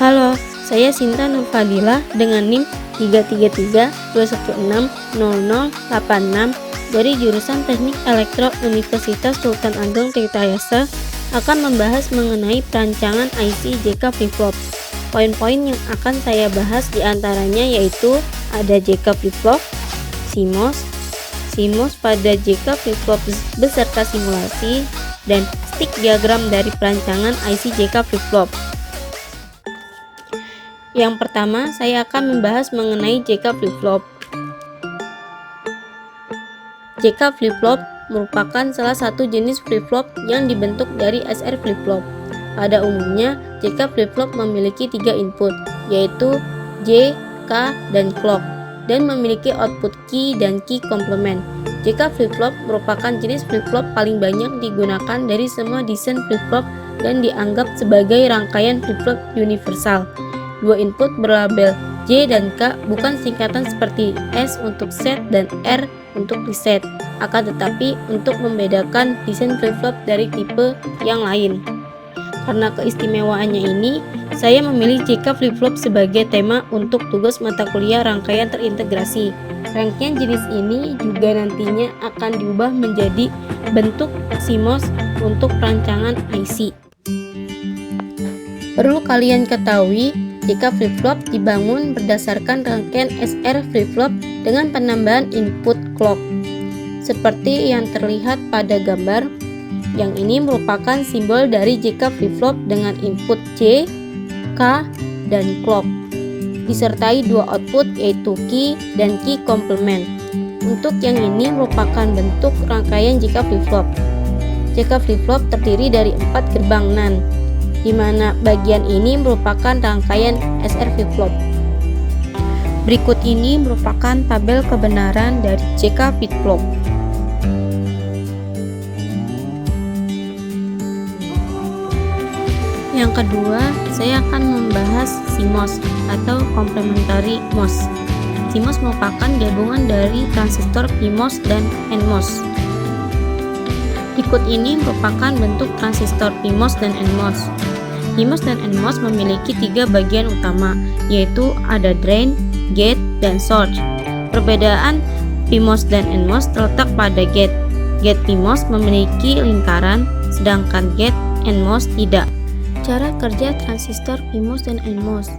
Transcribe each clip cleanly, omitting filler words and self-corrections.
Halo, saya Sinta Nurfadilah dengan NIM 33321600086 dari jurusan Teknik Elektro Universitas Sultan Ageng Tirtayasa akan membahas mengenai perancangan IC JK Flip-Flop. Poin-poin yang akan saya bahas diantaranya yaitu ada JK Flip-Flop, CMOS pada JK Flip-Flop beserta simulasi, dan stick diagram dari perancangan IC JK Flip-Flop. Yang pertama, saya akan membahas mengenai JK Flip-Flop. JK Flip-Flop merupakan salah satu jenis flip-flop yang dibentuk dari SR Flip-Flop. Pada umumnya, JK Flip-Flop memiliki 3 input, yaitu J, K, dan clock, dan memiliki output key dan key complement. JK Flip-Flop merupakan jenis flip-flop paling banyak digunakan dari semua desain flip-flop dan dianggap sebagai rangkaian flip-flop universal. Dua input berlabel J dan K bukan singkatan seperti S untuk set dan R untuk reset, akan tetapi untuk membedakan desain flip-flop dari tipe yang lain. Karena keistimewaannya ini, saya memilih JK Flip-Flop sebagai tema untuk tugas mata kuliah rangkaian terintegrasi. Rangkaian jenis ini juga nantinya akan diubah menjadi bentuk CMOS untuk perancangan IC. Perlu kalian ketahui, JK Flip-Flop dibangun berdasarkan rangkaian SR Flip-Flop dengan penambahan input clock. Seperti yang terlihat pada gambar, yang ini merupakan simbol dari JK Flip-Flop dengan input J, K, dan clock, disertai dua output yaitu key dan key complement. Untuk yang ini merupakan bentuk rangkaian JK Flip-Flop. JK Flip-Flop terdiri dari 4 gerbang NAND, di mana bagian ini merupakan rangkaian SR Flip-Flop. Berikut ini merupakan tabel kebenaran dari JK Flip-Flop. Yang kedua, saya akan membahas CMOS atau Complementary MOS. CMOS merupakan gabungan dari transistor PMOS dan NMOS. Berikut ini merupakan bentuk transistor PMOS dan NMOS. PMOS dan NMOS memiliki 3 bagian utama, yaitu ada drain, gate, dan source. Perbedaan PMOS dan NMOS terletak pada gate. Gate PMOS memiliki lingkaran, sedangkan gate NMOS tidak. Cara kerja transistor PMOS dan NMOS,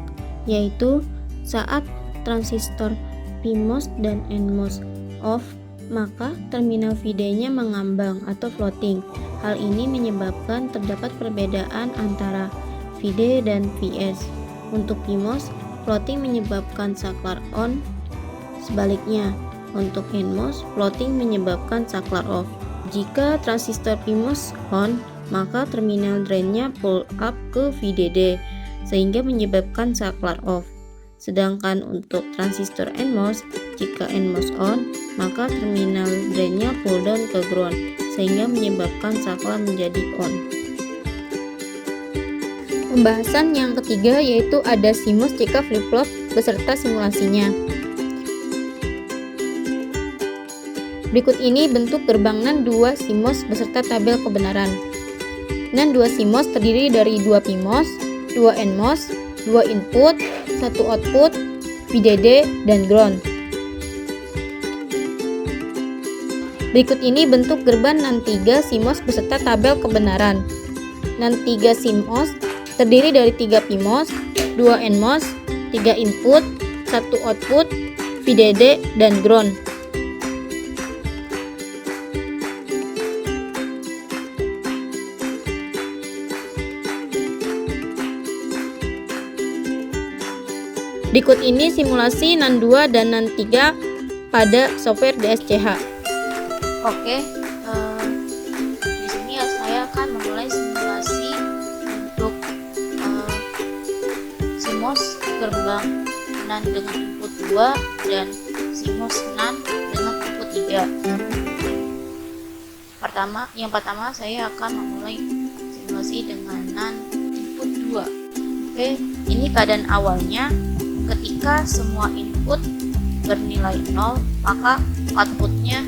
yaitu saat transistor PMOS dan NMOS off, maka terminal VD-nya mengambang atau floating. Hal ini menyebabkan terdapat perbedaan antara VD dan VS. Untuk PMOS, floating menyebabkan saklar on. Sebaliknya, untuk NMOS, floating menyebabkan saklar off. Jika transistor PMOS on, maka terminal drainnya pull up ke VDD, sehingga menyebabkan saklar off. Sedangkan untuk transistor NMOS, jika NMOS on, maka terminal drainnya pull down ke ground, sehingga menyebabkan saklar menjadi on. Pembahasan yang ketiga yaitu ada CMOS JK Flip-Flop beserta simulasinya. Berikut ini bentuk gerbang NAND 2 CMOS beserta tabel kebenaran. NAND 2 CMOS terdiri dari 2 PMOS, 2 NMOS, 2 input, 1 output, VDD, dan ground. Berikut ini bentuk gerbang NAND 3 CMOS beserta tabel kebenaran. NAND 3 CMOS terdiri dari 3 PMOS, 2 NMOS, 3 input, 1 output, VDD, dan ground. Berikut ini simulasi NAND 2 dan NAND 3 pada software DSCH. Oke, di sini saya akan memulai simulasi untuk CMOS gerbang NAND dengan input 2 dan CMOS NAND dengan input 3. Yang pertama saya akan memulai simulasi dengan NAND input 2. Oke, ini keadaan awalnya. Ketika semua input bernilai 0, maka outputnya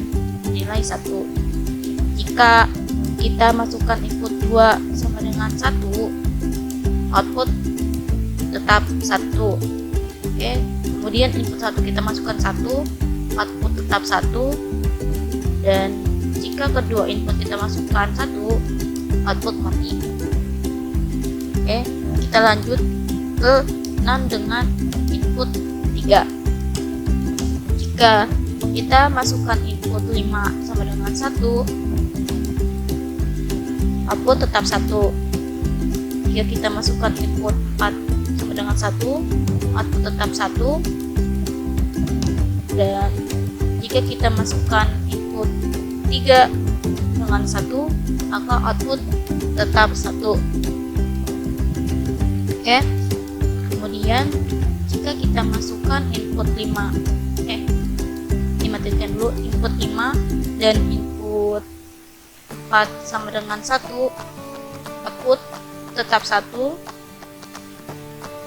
nilai 1. Jika kita masukkan input 2 sama dengan 1, output tetap tetap 1. Oke, kemudian input 1 kita masukkan 1, output tetap 1, dan jika kedua input kita masukkan 1, output mati. Oke, kita lanjut ke 6 dengan input 3. Jika kita masukkan input 5 sama dengan 1, output tetap 1. Jika kita masukkan input 4 sama dengan 1, output tetap 1. Dan jika kita masukkan input 3 dengan 1, maka output tetap 1. Oke, kemudian jika kita masukkan input 5, dimatikan dulu, input 5 dan input 4 sama dengan 1, output tetap 1.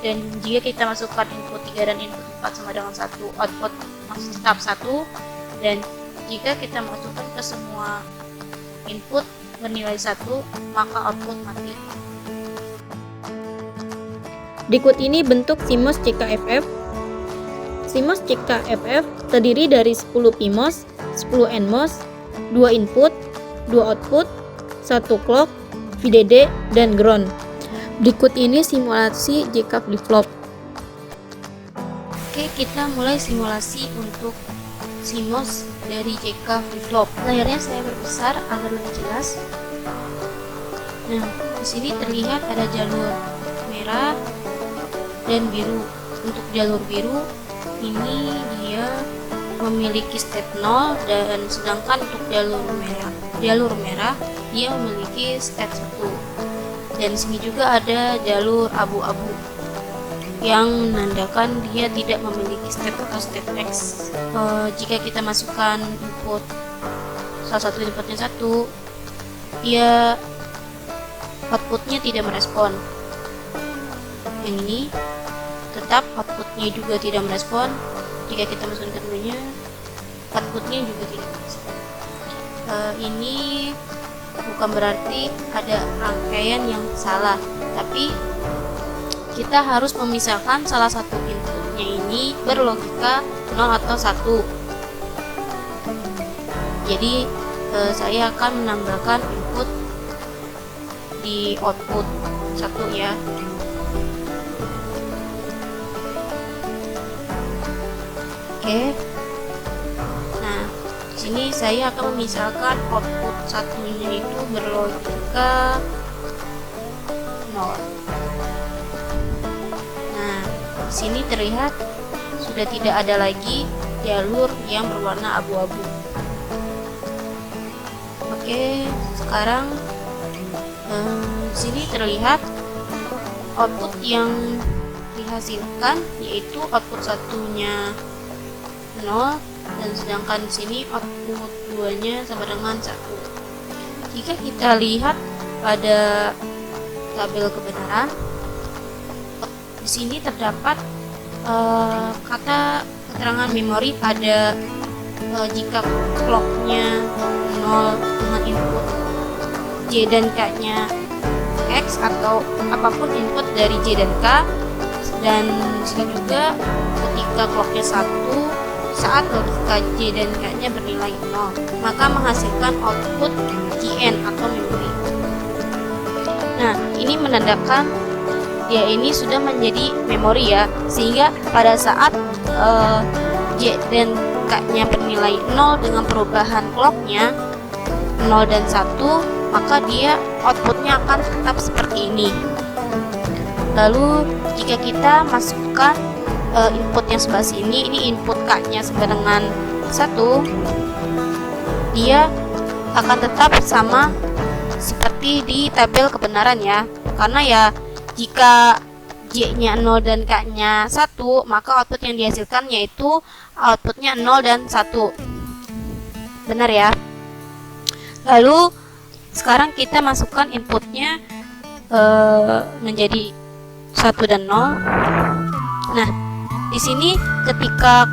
Dan jika kita masukkan input 3 dan input 4 sama dengan 1, output masih tetap 1. Dan jika kita masukkan ke semua input bernilai 1, maka output mati. Berikut ini bentuk CMOS CKFF. CMOS CKFF terdiri dari 10 PMOS, 10 NMOS, 2 input, 2 output, 1 clock, VDD, dan ground. Berikut ini simulasi JK flip-flop. Oke, kita mulai simulasi untuk CMOS dari JK flip-flop. Layarnya saya perbesar agar lebih jelas. Nah, di sini terlihat ada jalur merah dan biru. Untuk jalur biru ini dia memiliki state 0, dan sedangkan untuk jalur merah dia memiliki state 1. Dan sini juga ada jalur abu-abu yang menandakan dia tidak memiliki state atau state X. Jika kita masukkan input salah satu inputnya 1, dia outputnya tidak merespon. Yang ini tetap outputnya juga tidak merespon. Jika kita masukkan keduanya, outputnya juga tidak merespon. Ini bukan berarti ada rangkaian yang salah, tapi kita harus memisahkan salah satu inputnya ini berlogika 0 atau 1. Jadi saya akan menambahkan input di output 1 ya. Oke. Nah, di sini saya akan memisahkan output satunya itu berlogika 0. Nah, di sini terlihat sudah tidak ada lagi jalur yang berwarna abu-abu. Oke, sekarang di sini terlihat output yang dihasilkan, yaitu output satunya 0, dan sedangkan di sini output 2-nya sama dengan 1. Jika kita lihat pada tabel kebenaran, di sini terdapat kata keterangan memori pada jika clocknya 0 dengan input J dan K-nya X atau apapun input dari J dan K, dan di sini juga ketika clocknya 1 saat logika J dan K-nya bernilai 0, maka menghasilkan output JN atau memori. Nah, ini menandakan dia ini sudah menjadi memori ya, sehingga pada saat J dan K-nya bernilai 0 dengan perubahan clocknya 0 dan 1, maka dia outputnya akan tetap seperti ini. Lalu jika kita masukkan input yang sebelah sini, ini input K-nya sama dengan 1, dia akan tetap sama seperti di tabel kebenaran ya, karena ya jika J-nya 0 dan K-nya 1, maka output yang dihasilkan yaitu outputnya 0 dan 1. Benar ya? Lalu sekarang kita masukkan inputnya menjadi 1 dan 0. Nah, di sini ketika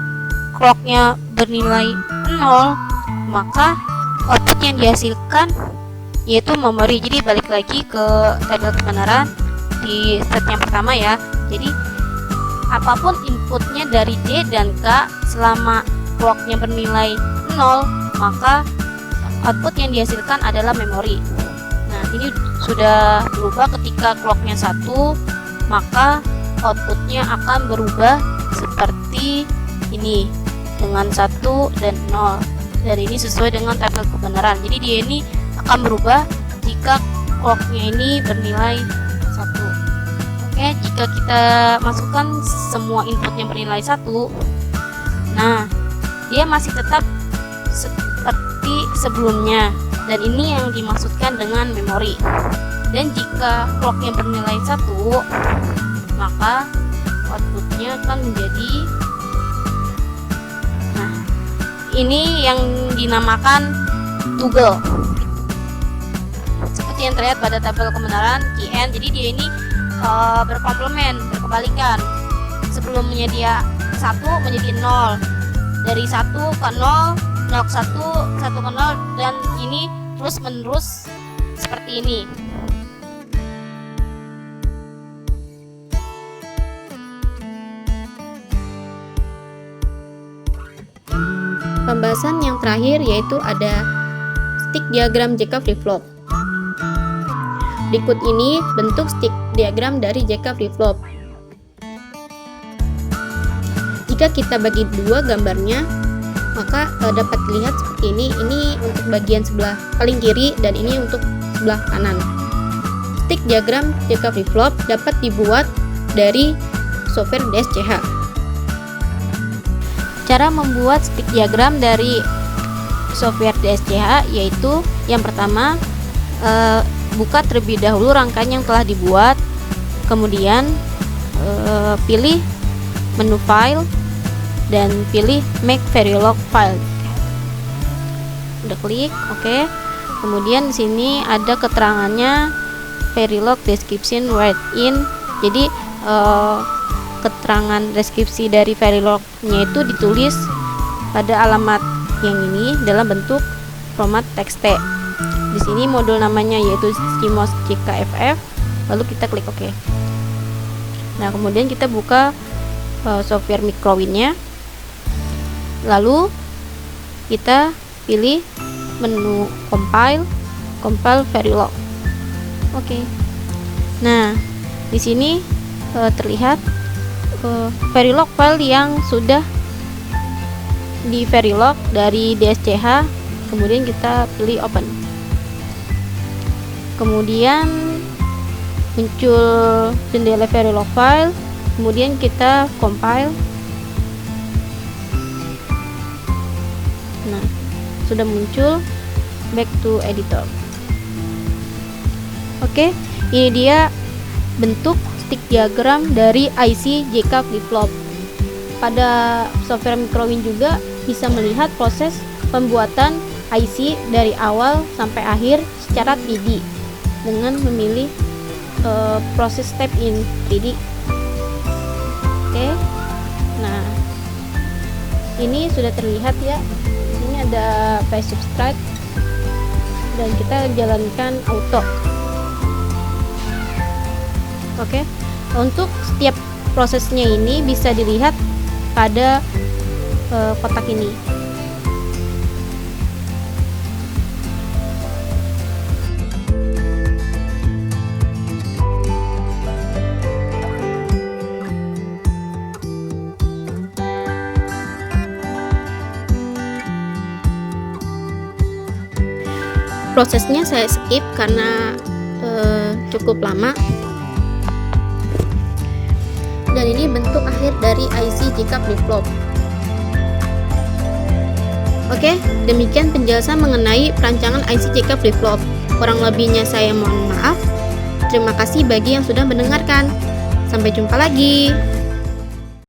clocknya bernilai 0, maka output yang dihasilkan yaitu memori. Jadi balik lagi ke tabel kebenaran di step yang pertama ya. Jadi apapun inputnya dari D dan K selama clocknya bernilai 0, maka output yang dihasilkan adalah memori. Nah, ini sudah berubah ketika clocknya 1, maka outputnya akan berubah seperti ini dengan 1 dan 0, dan ini sesuai dengan tabel kebenaran. Jadi dia ini akan berubah jika clocknya ini bernilai 1. Oke, jika kita masukkan semua input yang bernilai 1, nah dia masih tetap seperti sebelumnya, dan ini yang dimaksudkan dengan memori. Dan jika clocknya bernilai 1, maka outputnya akan menjadi, nah ini yang dinamakan toggle, seperti yang terlihat pada tabel kebenaran KN. Jadi dia ini berkomplement, berkebalikan. Sebelumnya dia 1 menjadi 0, dari 1 ke 0, 0 ke 1, 1 ke 0, dan ini terus menerus seperti ini. Pembahasan yang terakhir yaitu ada stick diagram JK flip-flop. Berikut ini bentuk stick diagram dari JK flip-flop. Jika kita bagi dua gambarnya, maka dapat dilihat seperti ini. Ini untuk bagian sebelah paling kiri dan ini untuk sebelah kanan. Stick diagram JK flip-flop dapat dibuat dari software DSCH. Cara membuat stick diagram dari software DSCH yaitu yang pertama, buka terlebih dahulu rangkaian yang telah dibuat, kemudian pilih menu file dan pilih make verilog file. Udah klik oke. Kemudian di sini ada keterangannya verilog description write in. Jadi keterangan deskripsi dari verilognya itu ditulis pada alamat yang ini dalam bentuk format TXT. Di sini modul namanya yaitu CMOS JKFF, lalu kita klik OK. Nah, kemudian kita buka software Microwin-nya, lalu kita pilih menu compile verilog. Oke. Nah, di sini terlihat verilog file yang sudah di verilog dari DSCH. Kemudian kita pilih open. Kemudian muncul jendela verilog file. Kemudian kita compile. Nah, sudah muncul back to editor. Oke, ini dia bentuk stick diagram dari IC JK flip-flop. Pada software Microwin juga bisa melihat proses pembuatan IC dari awal sampai akhir secara 3D dengan memilih proses step in 3D. Oke. Nah, ini sudah terlihat ya. Ini ada phase subtract dan kita jalankan auto. Oke. Untuk setiap prosesnya ini bisa dilihat pada kotak ini. Prosesnya saya skip karena cukup lama. Dan ini bentuk akhir dari IC JK flip-flop. Oke, demikian penjelasan mengenai perancangan IC JK flip-flop. Kurang lebihnya saya mohon maaf. Terima kasih bagi yang sudah mendengarkan. Sampai jumpa lagi.